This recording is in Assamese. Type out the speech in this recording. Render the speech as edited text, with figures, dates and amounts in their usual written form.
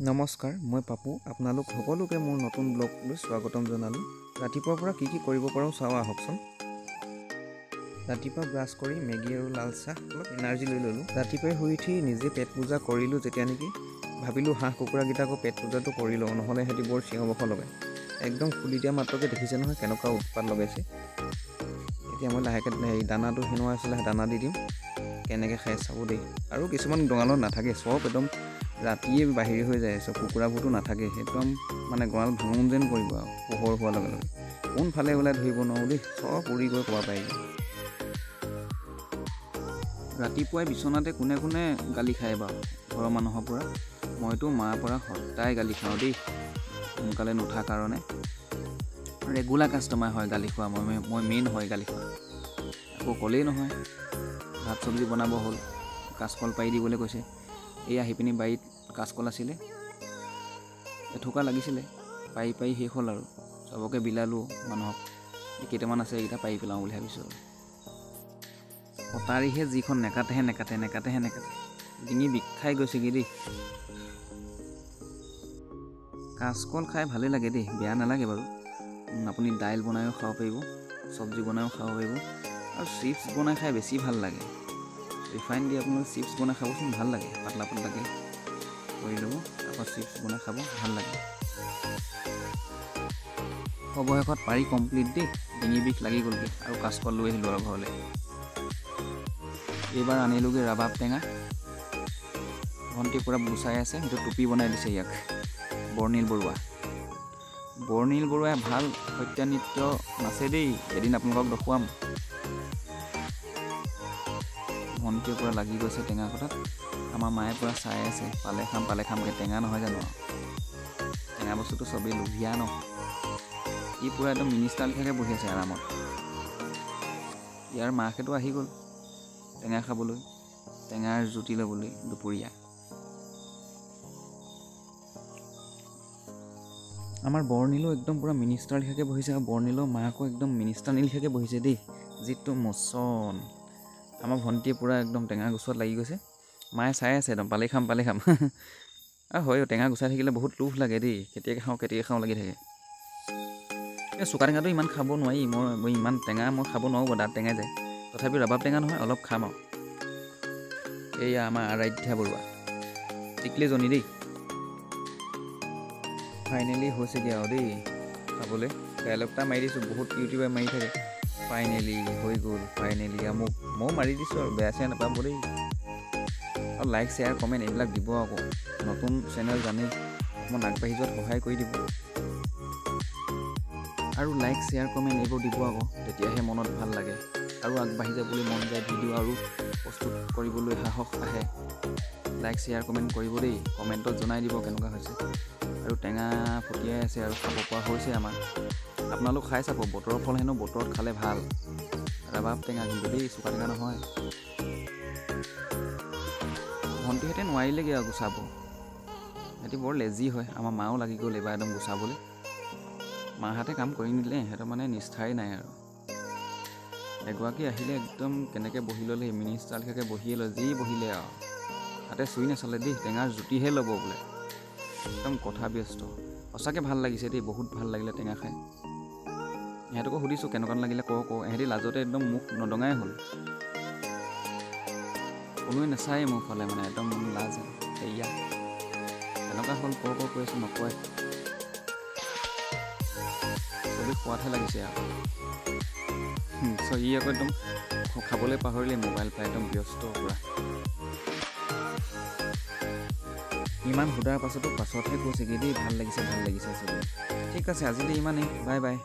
নমস্কাৰ, মই পাপু। আপোনালোক সকলোকে মোৰ নতুন ব্লগলৈ স্বাগতম জনালোঁ। ৰাতিপুৱাৰ পৰা কি কৰিব পাৰোঁ চাওঁ আহকচোন। ৰাতিপুৱা ব্ৰাছ কৰি মেগী আৰু লাল চাহ অলপ এনাৰ্জি লৈ ল'লোঁ। ৰাতিপুৱাই শুই উঠি নিজে পেট পূজা কৰিলোঁ। যেতিয়া নেকি ভাবিলোঁ হাঁহ কুকুৰাকেইটাকো পেট পূজাটো কৰি লওঁ, নহ'লে সিহঁতি বৰ চিঞৰ বাখৰ লগায়। একদম খুলি দিয়া মাত্ৰকে দেখিছে নহয় কেনেকুৱা উৎপাত লগাইছে। এতিয়া মই লাহেকৈ দানাটো সেনোৱা আছিলে, দানা দি দিম। কেনেকৈ খাই চাব দেই। আৰু কিছুমান গঁৰালত নাথাকে, চব একদম ৰাতিয়ে বাহিৰ হৈ যায়। চব কুকুৰাবোৰতো নাথাকে, একদম মানে গঁৰাল ভাঙোন যেন কৰিব আৰু পোহৰ হোৱাৰ লগে লগে। কোনফালে ওলাই ধৰিব নোৱাৰোঁ দেই, চব উৰি গৈ ক'ব পাৰিব। ৰাতিপুৱাই বিচনাতে কোনে কোনে গালি খায় বাৰু ঘৰৰ মানুহৰ পৰা? মইতো মাৰ পৰা সদায় গালি খাওঁ দেই, সোনকালে নুঠাৰ কাৰণে। ৰেগুলাৰ কাষ্টমাৰ হয় গালি খোৱা, মই মেইন হয় গালি খোৱা। আকৌ ক'লেই নহয়, ভাত চব্জি বনাব হ'ল, কাচকল পাৰি দিবলৈ কৈছে। এই আহি পিনি বাৰীত কাচকল আছিলে, এথোকা লাগিছিলে, পাৰি শেষ হ'ল আৰু। চবকে বিলালোঁ মানুহক, কেইটামান আছে এইকেইটা পাৰি পেলাওঁ বুলি ভাবিছোঁ। কটাৰীহে যিখন নেকাটেহে নেকাটে ডিঙি বিষাই গৈছেগৈ দেই। কাচকল খাই ভালেই লাগে দেই, বেয়া নালাগে বাৰু। আপুনি দাইল বনায়ো খাব পাৰিব, চব্জি বনায়ো খাব পাৰিব, আৰু চিপছ বনাই খাই বেছি ভাল লাগে। ৰিফাইন দি আপোনালোকে চিপছ বনাই খাবচোন, ভাল লাগে। পাতলা পাতলাকৈ কৰি ল'ব, আকৌ চিপছ বনাই খাব, ভাল লাগে। অৱশেষত পাৰি কমপ্লিট দেই, ডিঙি বিষ লাগি গ'লগৈ। আৰু কাচকল লৈ আহিলোঁ আৰু ঘৰলৈ। এইবাৰ আনিলোগৈ ৰাবাব টেঙা। ভণ্টি পূৰা গুচাই আছে, সেইটো টুপি বনাই দিছে ইয়াক। বৰ্ণিল বৰুৱাই ভাল সত্য নৃত্য নাচে দেই, এদিন আপোনালোকক দেখুৱাম। ভণ্টিয়ে পূৰা লাগি গৈছে টেঙা কথাত। আমাৰ মায়ে পূৰা চাই আছে, পালে খামকৈ। টেঙা নহয় জানো আৰু, টেঙা বস্তুটো চবেই লোভিয়া ন। ই পূৰা একদম মিনিষ্টাৰ লিখাকৈ বহি আছে আৰামত। ইয়াৰ মাকেতো আহি গ'ল টেঙা খাবলৈ, টেঙাৰ জুতি ল'বলৈ দুপৰীয়া। আমাৰ বৰ্ণিলো একদম পূৰা মিনিষ্টাৰ লিখাকৈ বহিছে, আৰু বৰ্ণিলৰ মাকো একদম মিনিষ্টাৰ লিখাকৈ বহিছে দেই, যিটো মোচন। আমাৰ ভণ্টিয়ে পূৰা একদম টেঙা গুচোৱাত লাগি গৈছে। মায়ে চাই আছে একদম, পালেই খাম আৰু হয়, টেঙা গুচাই থাকিলে বহুত লোভ লাগে দেই, কেতিয়াকৈ খাওঁ লাগি থাকে। এই চোকা টেঙাটো ইমান খাব নোৱাৰি, মই ইমান টেঙা মই খাব নোৱাৰোঁ বাৰু, দাঁত টেঙাই যায়। তথাপিও ৰাবাব টেঙা নহয়, অলপ খাম আৰু। এয়া আমাৰ আৰাধ্যা বৰুৱা, টিকলিজনী দেই। ফাইনেলি হৈছেগৈ আৰু দেই খাবলৈ। ডাইলগ এটা মাৰি দিছোঁ, বহুত ইউটিউবে মাৰি থাকে, ফাইনেলি হৈ গ'ল, ফাইনেলি। আৰু ময়ো মাৰি দিছোঁ আৰু, বেয়া চেয়া নাপাব দেই। আৰু লাইক শ্বেয়াৰ কমেণ্ট এইবিলাক দিব আকৌ, নতুন চেনেল জানেই, অকণমান আগবাঢ়ি যোৱাত সহায় কৰি দিব। আৰু লাইক শ্বেয়াৰ কমেণ্ট এইবোৰ দিব আকৌ, তেতিয়াহে মনত ভাল লাগে আৰু আগবাঢ়ি যাবলৈ মন যায়, ভিডিঅ' আৰু প্ৰস্তুত কৰিবলৈ সাহস আহে। লাইক শ্বেয়াৰ কমেণ্ট কৰিব দেই, কমেণ্টত জনাই দিব কেনেকুৱা হৈছে। আৰু টেঙা ফুটিয়াই আছে আৰু খাব পৰা হৈছে আমাৰ। আপোনালোক খাই চাব, বতৰৰ ফল হেনো বতৰত খালে ভাল। ৰাবাব টেঙা কিন্তু দেই, চোকা টেঙা নহয়। ভণ্টিহঁতে নোৱাৰিলেগৈ আৰু গুচাব, সিহঁতি বৰ লেজি হয়। আমাৰ মাও লাগি গ'ল এইবাৰ একদম গুচাবলৈ। মাহঁতে কাম কৰি নিদিলে, সিহঁতৰ মানে নিষ্ঠাই নাই আৰু। এগৰাকী আহিলে একদম কেনেকৈ বহি ল'লে, মিনিষ্টাৰ লিখাকৈ বহিয়ে লয়, যি বহিলে আৰু। তাতে চুই নাচালে দেই, টেঙাৰ জুতিহে ল'ব বোলে, একদম কথা ব্যস্ত। সঁচাকৈ ভাল লাগিছে দেই, বহুত ভাল লাগিলে টেঙা খাই। ইহঁতকো সুধিছোঁ কেনেকুৱা লাগিলে, কওঁ। ইহঁতি লাজতে একদম মুখ নদঙাই হ'ল, কোনোৱে নাচায় মোৰ ফালে, মানে একদম লাজ সেয়া কেনেকুৱা হ'ল কৈ আছোঁ, নকয়। চবেই খোৱাতহে লাগিছে আৰু। ই আকৌ একদম খাবলৈ পাহৰিলে, মোবাইল পাই একদম ব্যস্ত পূৰা। ইমান সোধাৰ পাছতহে কৈছেগৈ দেই, ভাল লাগিছে চবেই। ঠিক আছে, আজিলৈ ইমানেই, বাই বাই।